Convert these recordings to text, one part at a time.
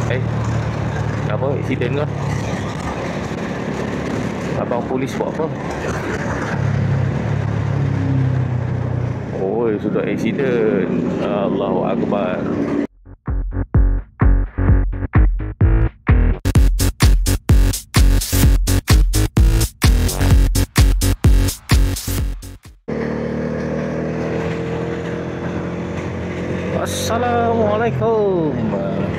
Apa accident ke? Abang polis buat apa? Oh, sudah accident. Allahu Akbar. Assalamualaikum.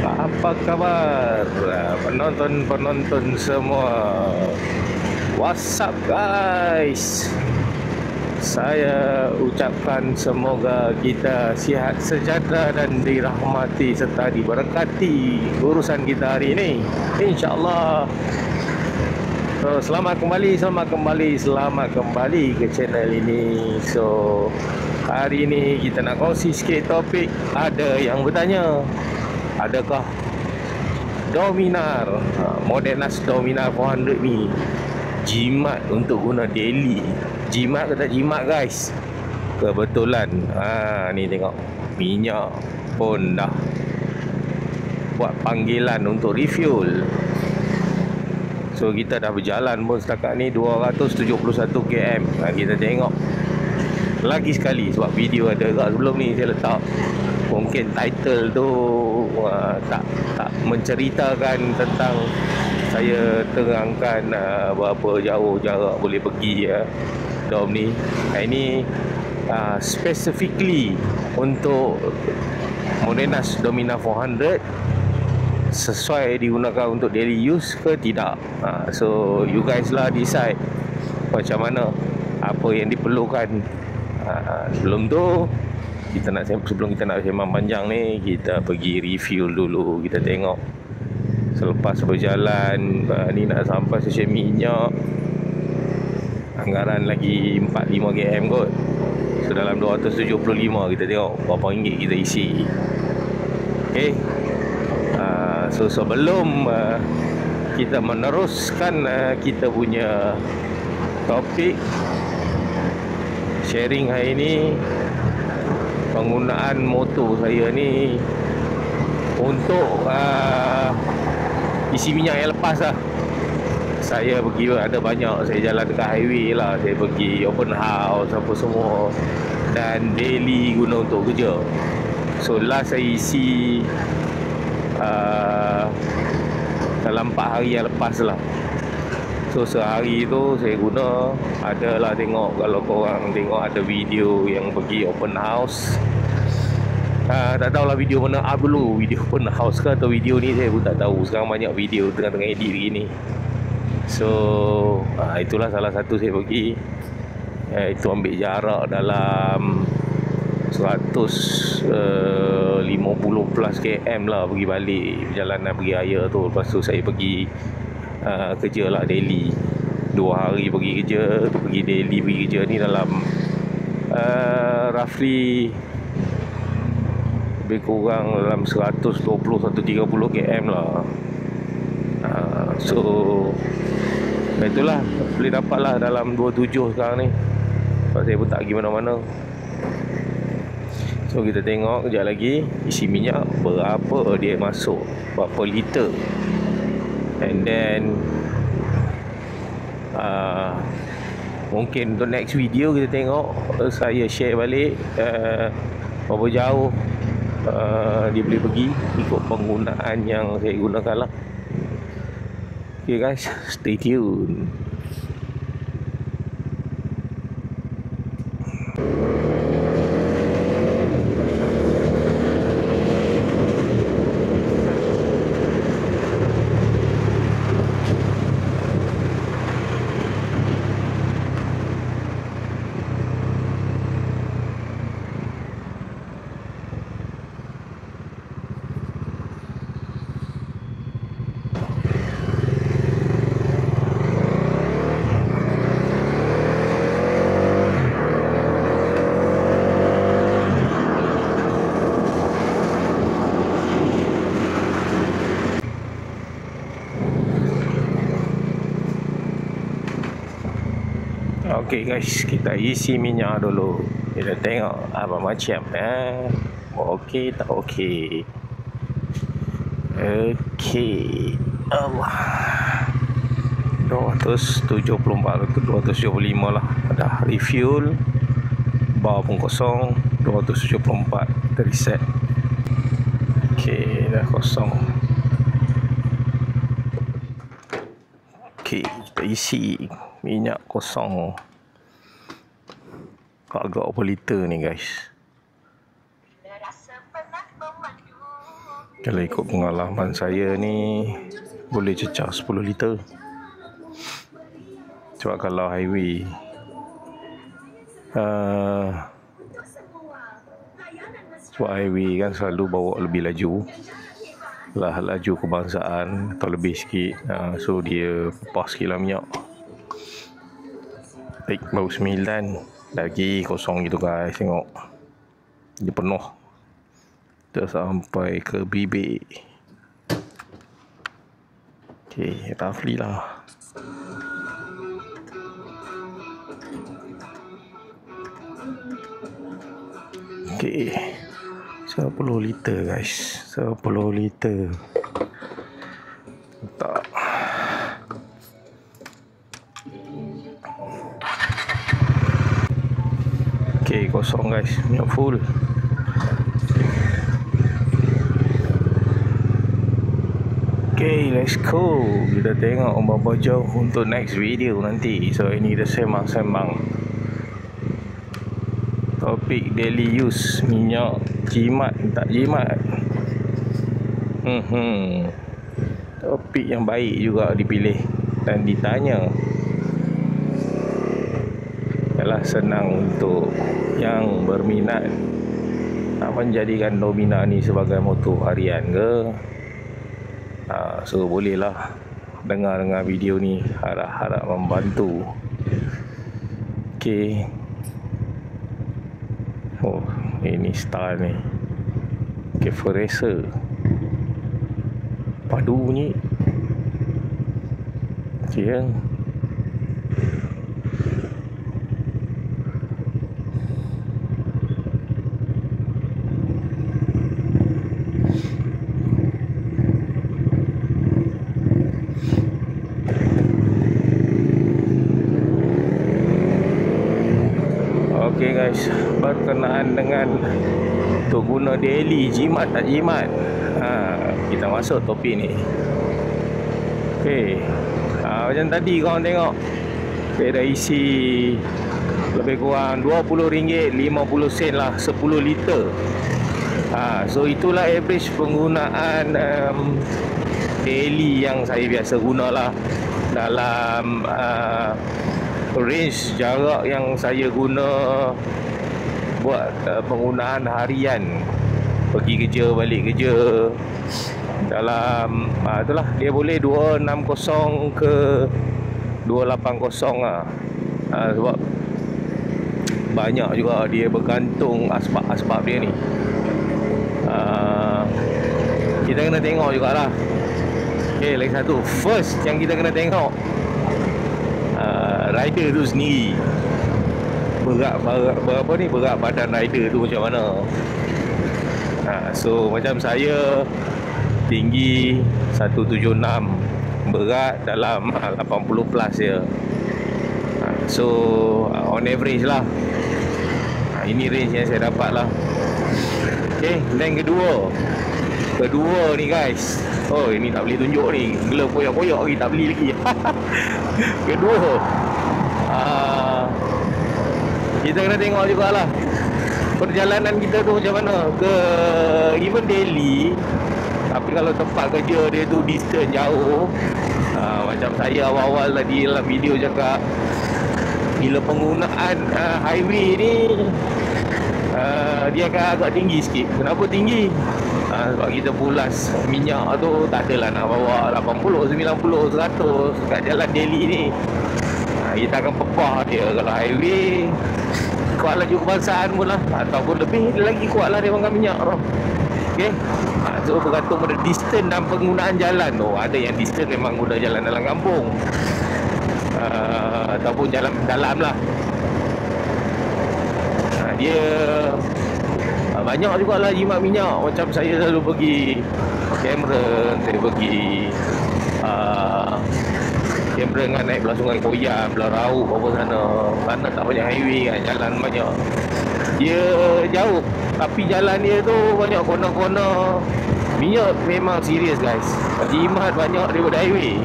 Apa kabar penonton-penonton semua? What's up guys? Saya ucapkan semoga kita sihat sejahtera dan dirahmati serta diberkati urusan kita hari ini, InsyaAllah. So, selamat kembali ke channel ini. So, hari ini kita nak kongsi sikit topik. Ada yang bertanya, adakah Dominar, Modenas Dominar 400 ni jimat untuk guna daily? Jimat ke tak jimat guys? Kebetulan ni tengok, minyak pun dah buat panggilan untuk refuel. So kita dah berjalan pun setakat ni 271 km. Kita tengok lagi sekali, sebab video ada kat sebelum ni saya letak. Mungkin title tu tak menceritakan tentang saya terangkan berapa jauh jarak boleh pergi Dom ni. Ini specifically untuk Modenas Dominar 400, sesuai digunakan untuk daily use ke tidak. So you guys lah decide macam mana, apa yang diperlukan. Sebelum tu sebelum kita nak sembang panjang ni, kita pergi refuel dulu. Kita tengok selepas berjalan ni nak sampai stesen minyak, anggaran lagi 4-5 km kot. So dalam 275 kita tengok berapa ringgit kita isi. Okay. So sebelum kita meneruskan kita punya topik sharing hari ini, penggunaan motor saya ni untuk isi minyak yang lepas lah. Saya pergi, ada banyak, saya jalan dekat highway lah, saya pergi open house apa semua, dan daily guna untuk kerja. So last saya isi dalam 4 hari yang lepas lah. So sehari tu saya guna, adalah tengok, kalau korang tengok ada video yang pergi open house. Tak tahulah video mana up dulu, video open house ke atau video ni, saya pun tak tahu. Sekarang banyak video tengah-tengah edit begini. So itulah salah satu saya pergi. Itu ambil jarak dalam 150 plus km lah pergi balik, perjalanan pergi raya tu. Lepas tu saya pergi kerja lah daily. 2 hari pergi kerja, pergi daily pergi kerja ni dalam roughly lebih kurang dalam 120-130 km lah. So itulah, boleh dapat lah dalam 27 sekarang ni. Sebab saya pun tak pergi mana-mana. So kita tengok kejap lagi isi minyak berapa dia masuk, berapa liter. And then mungkin untuk next video kita tengok, saya share balik berapa jauh dia boleh pergi ikut penggunaan yang saya gunakan lah. Okay guys, stay tune. Okey guys, kita isi minyak dulu. Kita tengok apa macam okey tak okey. Okey. Allah. 274 ke 275 lah. Dah refuel. Bar pun kosong. 274 kita reset. Okey, dah kosong. Okey, kita isi minyak kosong. Agak berapa liter ni guys? Kalau ikut pengalaman saya ni boleh cecah 10 liter. Sebab kalau highway sebab highway kan selalu bawa lebih laju lah, laju kebangsaan atau lebih sikit, so dia pas sikit lah minyak. Baik, baru 9 lagi kosong gitu guys. Tengok dia penuh, dah sampai ke bibir. Okey, roughly lah. Okey, 10 liter guys, 10 liter. Tak. Okey, kosong guys, minyak full. Okay, let's go. Kita tengok berapa jauh untuk next video nanti. So, ini kita sembang-sembang topik daily use minyak jimat tak jimat. Topik yang baik juga dipilih dan ditanya. Yalah, senang untuk yang berminat nak menjadikan Domina ni sebagai motor harian ke. So bolehlah dengar video ni, harap-harap membantu. Okey. Oh, ini style ni. Cafe Racer. Padu bunyi. Okey kan. Okey guys, berkenaan dengan untuk guna daily jimat tak jimat, kita masuk topik ni. Okey, macam tadi korang tengok, saya dah isi lebih kurang RM20.50 lah 10 liter. So itulah average penggunaan daily yang saya biasa gunalah dalam range jarak yang saya guna buat penggunaan harian, pergi kerja balik kerja dalam itulah, dia boleh 260 ke 280 lah. Sebab banyak juga dia bergantung asbab-asbab dia ni. Kita kena tengok jugalah. Okay, lagi satu, first yang kita kena tengok rider tu sendiri, berat badan rider tu macam mana. So macam saya tinggi 176, berat dalam 80 plus je. So on average lah, ini range yang saya dapat lah. Okay, dan kedua ni guys, oh ini tak boleh tunjuk ni, gelap koyak-koyak lagi, tak beli lagi. Kedua, kita kena tengok jugalah perjalanan kita tu macam mana, ke even daily. Tapi kalau tempat kerja dia tu distance jauh, macam saya awal-awal tadi dalam video cakap, bila penggunaan highway ni dia akan agak tinggi sikit. Kenapa tinggi? Sebab kita pulas minyak tu tak adalah nak bawa 80, 90, 100 kat jalan daily ni. Kita akan pepah dia. Kalau highway kuat laju kebangsaan pun lah, ataupun lebih lagi kuat lah dia makan minyak tu. Okay, so bergantung pada distance dan penggunaan jalan tu. Ada yang distance memang guna jalan dalam kampung, ataupun jalan dalam lah. Dia banyak jugalah jimat minyak. Macam saya selalu pergi kamera, saya pergi kamera dengan naik belah Sungai Koyan, belah Rauk apa sana. Sana tak banyak highway kan, jalan banyak. Dia jauh, tapi jalan dia tu banyak corner-corner. Minyak memang serius guys, jimat banyak daripada highway.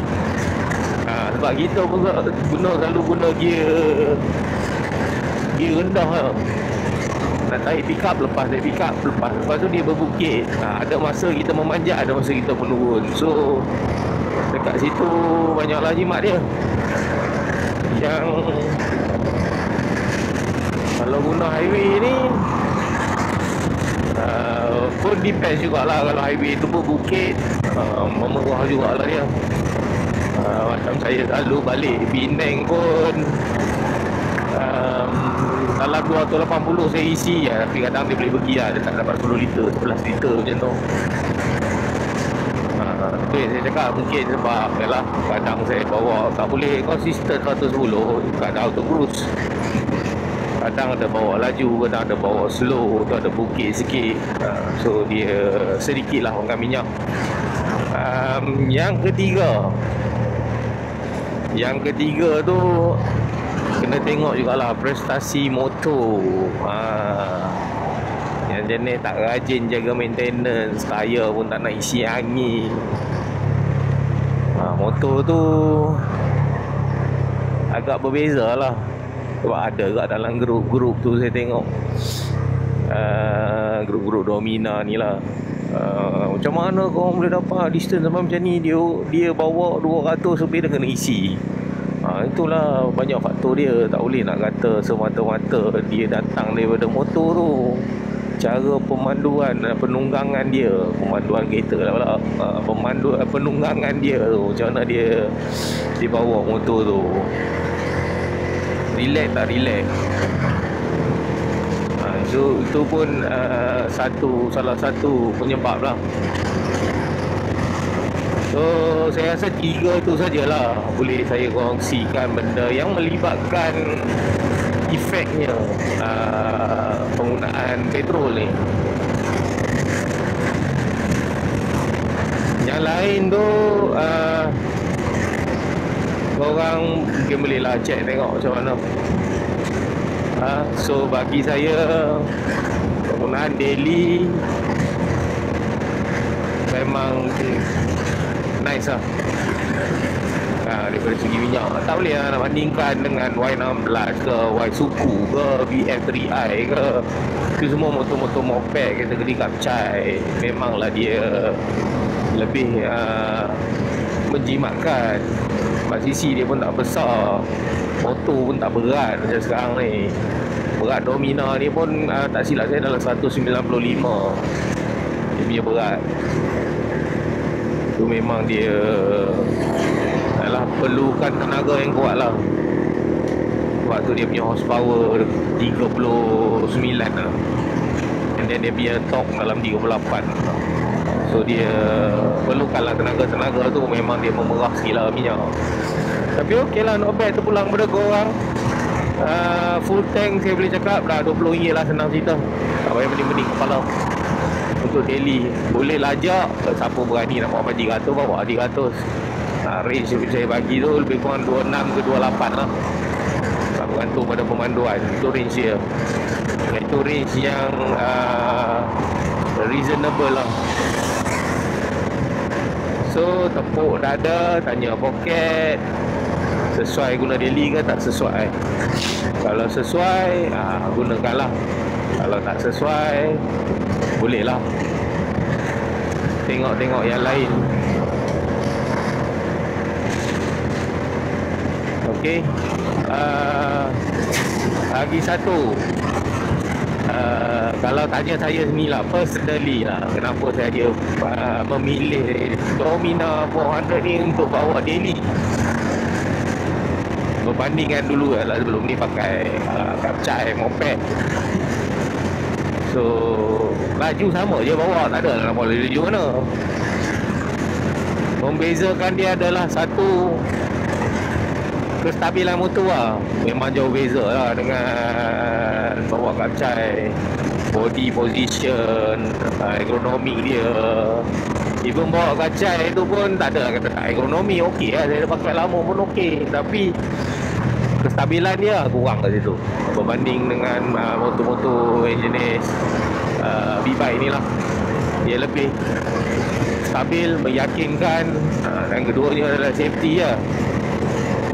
Sebab kita pun selalu guna gear rendah lah. Nak tarik pick up, lepas tarik pick up, lepas tu dia berbukit. Ada masa kita memanjat, ada masa kita menurun. So dekat situ banyaklah jimat dia. Yang kalau guna highway ni pun depends jugalah. Kalau highway tu berbukit, memerah jugalah dia. Macam saya selalu balik Penang pun dalam 280 saya isi ya, tapi kadang dia boleh pergi lah, dia tak dapat 10 liter, 11 liter macam tu. Tu yang saya cakap, mungkin sebab yalah, kadang saya bawa tak boleh konsisten 110, kadang auto cruise, kadang ada bawa laju, kadang ada bawa slow, tu ada bukit sikit. So dia sedikit lah makan minyak. Yang ketiga tu kena tengok jugalah prestasi motor. Yang jenis tak rajin jaga maintenance, tayar pun tak nak isi angin. Motor tu agak berbeza lah. Sebab ada kat dalam grup-grup tu saya tengok, grup-grup Domina ni lah. Macam mana korang boleh dapat distance sampai macam ni? Dia bawa 200 lebih dia kena isi. Itulah banyak faktor dia. Tak boleh nak kata semata-mata dia datang daripada motor tu. Cara pemanduan, penunggangan dia, pemanduan kereta lah pula, penunggangan dia tu, macam mana dia bawa motor tu, relax tak relax. So itu pun salah satu penyebab lah. So saya rasa 3 tu sajalah boleh saya kongsikan benda yang melibatkan efeknya penggunaan petrol ni. Yang lain tu korang mungkin bolehlah check tengok macam mana. So bagi saya penggunaan daily memang nice lah. Daripada segi minyak tak boleh lah nak bandingkan dengan Y16 ke Y-Suku ke BF3i ke. Itu semua motor-motor moped kategori kapcai. Memanglah dia lebih menjimatkan. Sebab sisi dia pun tak besar, motor pun tak berat macam sekarang ni. Berat Domina ni pun tak silap saya dalam 195 dia punya berat. Itu memang dia perlukan tenaga yang kuat lah. Sebab tu dia punya horsepower 39 lah. And then dia punya torque dalam 38. So dia perlukanlah tenaga-tenaga tu. Memang dia memerah sikit lah minyak. Tapi okey lah, not bad. Terpulang pada korang. Full tank saya boleh cakap dah RM20 lah, senang cerita. Tak payah pening-pening kepala. Untuk daily boleh lajak. Siapa berani nak bawa 300, bawa 300. Range yang saya bagi tu lebih kurang 26 ke 28 lah. Bergantung pada pemanduan. Itu range dia. Itu range yang reasonable lah. So tepuk dada, tanya poket, sesuai guna daily ke tak sesuai. Kalau sesuai, gunakanlah. Kalau tak sesuai, bolehlah tengok-tengok yang lain. Okey. Lagi satu, kalau tanya saya sendirilah, personally lah, kenapa saya memilih Domina 400 ni untuk bawa daily berbandingkan dulu lah, sebelum ni pakai kapcai, moped. So laju sama je bawa, tak ada nak bawa laju mana. Membezakan dia adalah satu, kestabilan motor lah. Memang jauh beza lah dengan bawa kapcai. Body position, ergonomik dia, Even bawa kacai tu pun tak ada kata tak ekonomi, okey lah, saya dah pakai lama pun okey, tapi kestabilan dia kurang kat situ berbanding dengan motor-motor yang jenis B-bike ni lah. Dia lebih stabil, meyakinkan, dan keduanya adalah safety lah.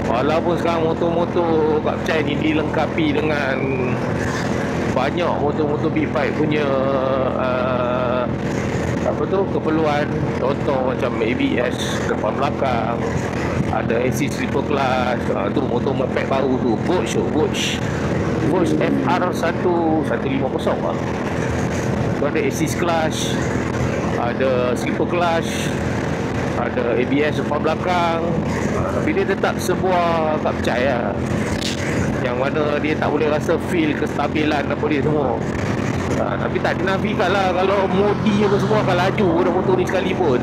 Walaupun sekarang motor-motor Kapcai ni dilengkapi dengan banyak motor-motor B-bike punya keperluan. Contoh macam ABS depan belakang, ada AC sleeper class, tu motor moped baru tu, Bosch FR1150 lah. Tu ada AC clutch, ada sleeper clutch, ada ABS depan belakang, tapi dia tetap sebuah Kapcai lah, yang mana dia tak boleh rasa feel kestabilan apa dia semua. Tapi tak dinafikan lah kalau modi apa semua akan laju dah motor ni sekalipun.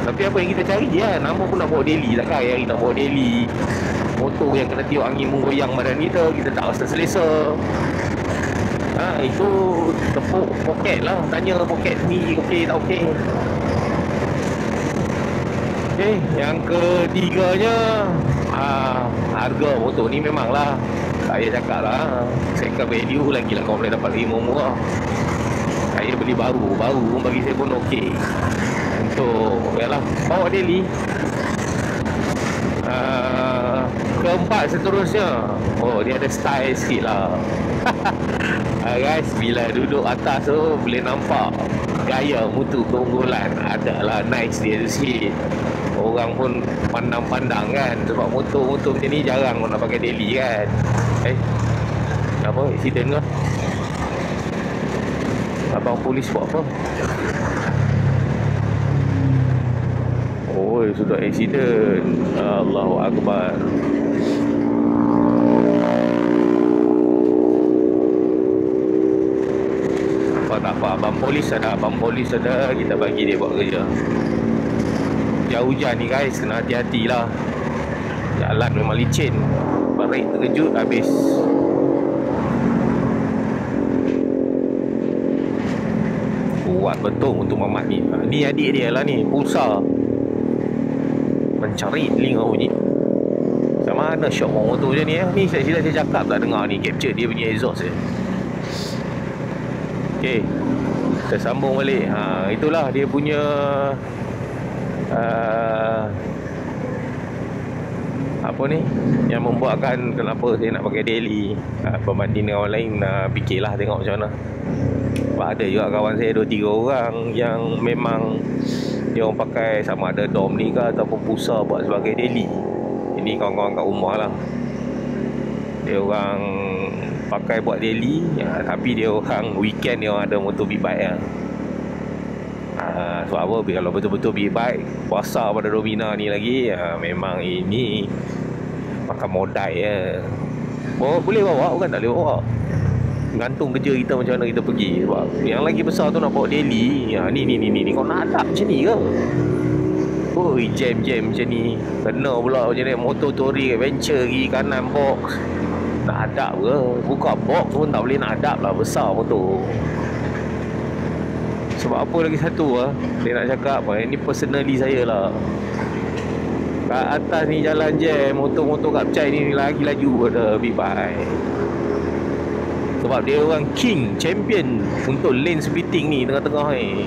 Tapi apa yang kita cari ya, nama pun nak bawa daily, takkan hari nak bawa daily motor yang kena tiup angin menggoyang badan kita tak rasa selesa. Itu tepuk poket lah, tanya poket ni okey tak okey. Okay, yang ketiganya harga motor ni memanglah saya cakap lah, second value lagi lah kau boleh dapat lagi murah. Saya beli baru pun bagi saya pun okey untuk yalah bawa daily. Keempat seterusnya, dia ada style sikit lah. Guys, bila duduk atas tu boleh nampak gaya mutu keunggulan, adalah nice dia tu sikit. Orang pun pandang-pandang kan, sebab motor-motor macam ni jarang nak pakai daily kan. Apa accident ke? Abang polis buat apa? Sudah accident. Allahu Akbar. Tak apa, abang polis ada, kita bagi dia buat kerja. Hujan ni guys, kena hati-hati lah. Jalan memang licin, barik terkejut habis. Kuat betul untuk mamat ni. Ni adik dia lah ni, Pulsar, mencari telinga bunyi. Macam mana syok motor je ni Ni saya cakap tak dengar ni, capture dia punya exhaust je. Okay, kita sambung balik. Itulah dia punya apa ni yang membuatkan kenapa saya nak pakai daily berbanding dengan orang lain. Fikirlah tengok macam mana. Sebab ada juga kawan saya 2-3 orang yang memang dia orang pakai sama ada dom ni ke ataupun pusar buat sebagai daily. Ini kawan-kawan kat rumah lah, dia orang pakai buat daily, tapi dia orang weekend dia orang ada motor B-bike lah. Sebab apa? Kalau betul-betul B-bike puasa pada Domina ni lagi, memang ini makan modal ya. Boleh bawa, bukan tak boleh bawa, gantung kerja kita macam mana kita pergi. Sebab yang lagi besar tu nak bawa daily. Ni kau nak hadap macam ni ke? Jam macam ni, kena pula macam ni. Motor Tory Adventure pergi kanan box, nak hadap ke? Buka box pun tak boleh nak hadap lah, besar motor. Sebab apa lagi satu saya nak cakap ini personally saya lah. Kat atas ni jalan jam, motor-motor Kapcai ni lagi laju pada B-bike. Sebab dia orang king, champion untuk lane splitting ni tengah-tengah ni.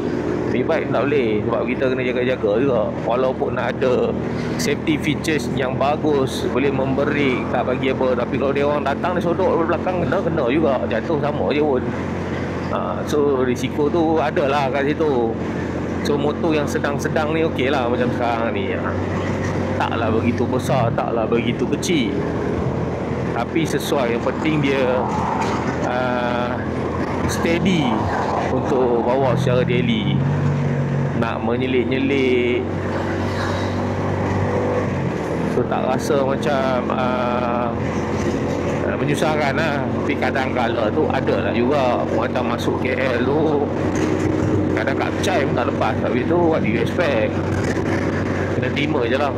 B-bike tak boleh, sebab kita kena jaga-jaga juga. Walaupun ada safety features yang bagus, boleh memberi, tak bagi apa, tapi kalau dia orang datang dia sodok dari belakang, kena juga, jatuh sama je pun. So risiko tu adalah kat situ. So motor yang sedang-sedang ni okey lah, macam sekarang ni taklah begitu besar, taklah begitu kecil, tapi sesuai. Yang penting dia steady untuk bawa secara daily. Nak menyelit-nyelit so tak rasa macam menyusahkan lah. Tapi kadang-kadang tu ada lah juga macam masuk KL tu, kadang Kapcai pun tak lepas. Tapi tu what do you expect, kena terima je lah.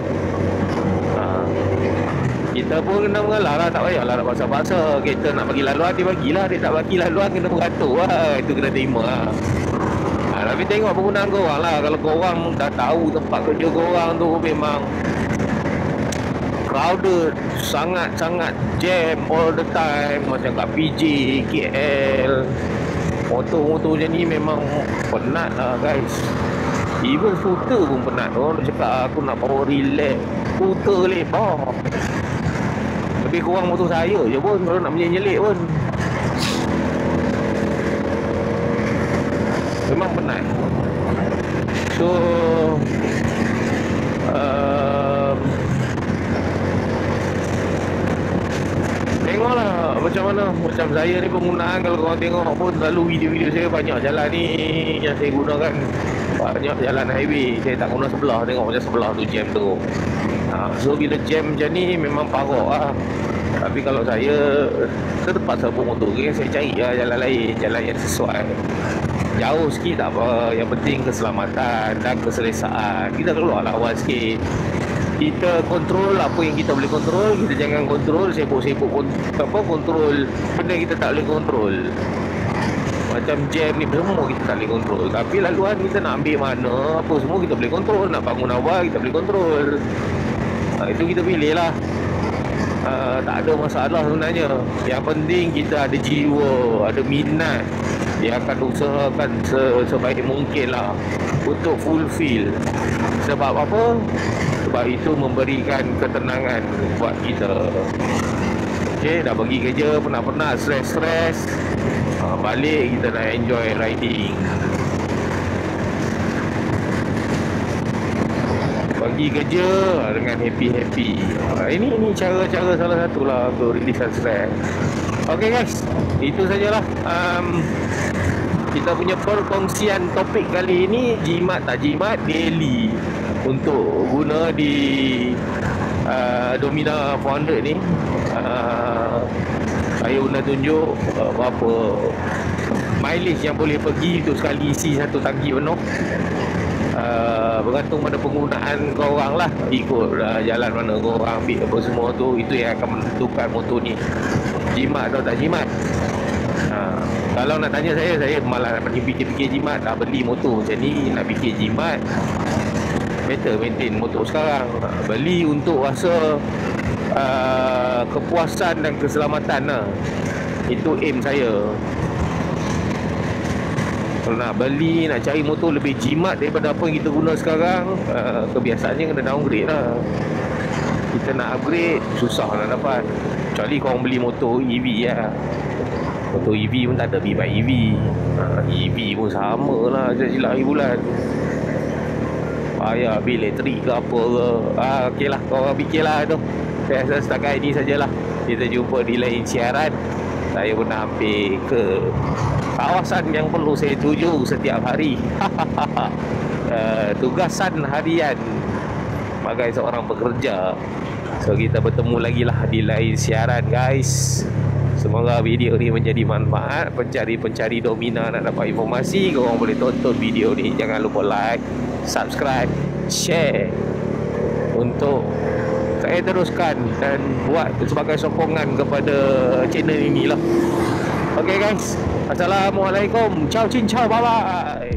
Kita pun kena mengalah lah, tak payahlah nak paksa-paksa. Kita nak bagi laluan, dia bagilah. Dia tak bagi laluan, kena beratur lah. Itu kena terima lah. Tapi Tapi tengok penggunaan korang lah. Kalau korang dah tahu tempat kerja korang tu memang crowded, sangat-sangat jam all the time, macam kat PJ, KL, motor-motor macam ni memang penat lah guys. Even scooter pun penat. Orang cakap aku nak bawa relax, scooter lebar. Lebih kurang motor saya je pun kalau nak menyelit pun. Memang penat. So tengoklah macam mana. Macam saya ni penggunaan, kalau korang tengok pun selalu video-video saya banyak jalan ni yang saya gunakan, banyak jalan highway. Saya tak guna sebelah. Tengok macam sebelah tu jam tu. So bila jam macam ni memang parah lah. Tapi kalau saya terpaksa pun motor ke, saya cari lah jalan lain, jalan yang sesuai. Jauh sikit tak apa, yang penting keselamatan dan keselesaan. Kita keluar awal sikit, kita kontrol apa yang kita boleh kontrol. Kita jangan kontrol sibuk-sibuk kontrol benda kita tak boleh kontrol. Macam jam ni semua kita tak boleh kontrol. Tapi laluan kita nak ambil mana, apa semua kita boleh kontrol. Nak bangun awal kita boleh kontrol. Itu kita pilih lah. Tak ada masalah sebenarnya. Yang penting kita ada jiwa, ada minat. Dia akan usahakan sebaik mungkin lah untuk fulfill. Sebab apa? Sebab itu memberikan ketenangan buat kita. Okay, dah pergi kerja penat-penat, stres-stres, balik kita nak enjoy riding. Pergi kerja dengan happy-happy. Ini cara-cara salah satu lah untuk releasekan stres. Okay guys, itu sajalah kita punya perkongsian topik kali ini. Jimat tak jimat daily untuk guna di Domina 400 ni. Saya guna tunjuk berapa mileage yang boleh pergi untuk sekali isi satu tangki penuh. Bergantung pada penggunaan korang lah, ikut jalan mana korang ambil apa semua tu. Itu yang akan menentukan motor ni jimat atau tak jimat. Kalau nak tanya saya malah nak fikir-fikir jimat. Tak beli motor macam ni, nak fikir jimat, better maintain motor sekarang. Beli untuk rasa kepuasan dan keselamatan lah. Itu aim saya. Kalau nak beli, nak cari motor lebih jimat daripada apa yang kita guna sekarang, kebiasaannya kena downgrade lah. Kita nak upgrade, susah nak dapat. Kecuali korang beli motor EV lah. Motor EV pun tak ada B-Bike EV. EV pun sama lah, silap hari bulan. Payah bil elektrik ke apa ke. Okey lah, korang fikir lah tu. Saya rasa setakat ini sajalah. Kita jumpa di lain siaran. Saya pun nak hampir ke kawasan yang perlu saya tuju setiap hari. Tugasan harian sebagai seorang pekerja. So kita bertemu lagi lah di lain siaran guys. Semoga video ni menjadi manfaat. Pencari-pencari Domina nak dapat informasi, korang boleh tonton video ni. Jangan lupa like, subscribe, share untuk saya teruskan dan buat sebagai sokongan kepada channel inilah. Okay guys, Assalamualaikum. Ciao, cincau, bye bye.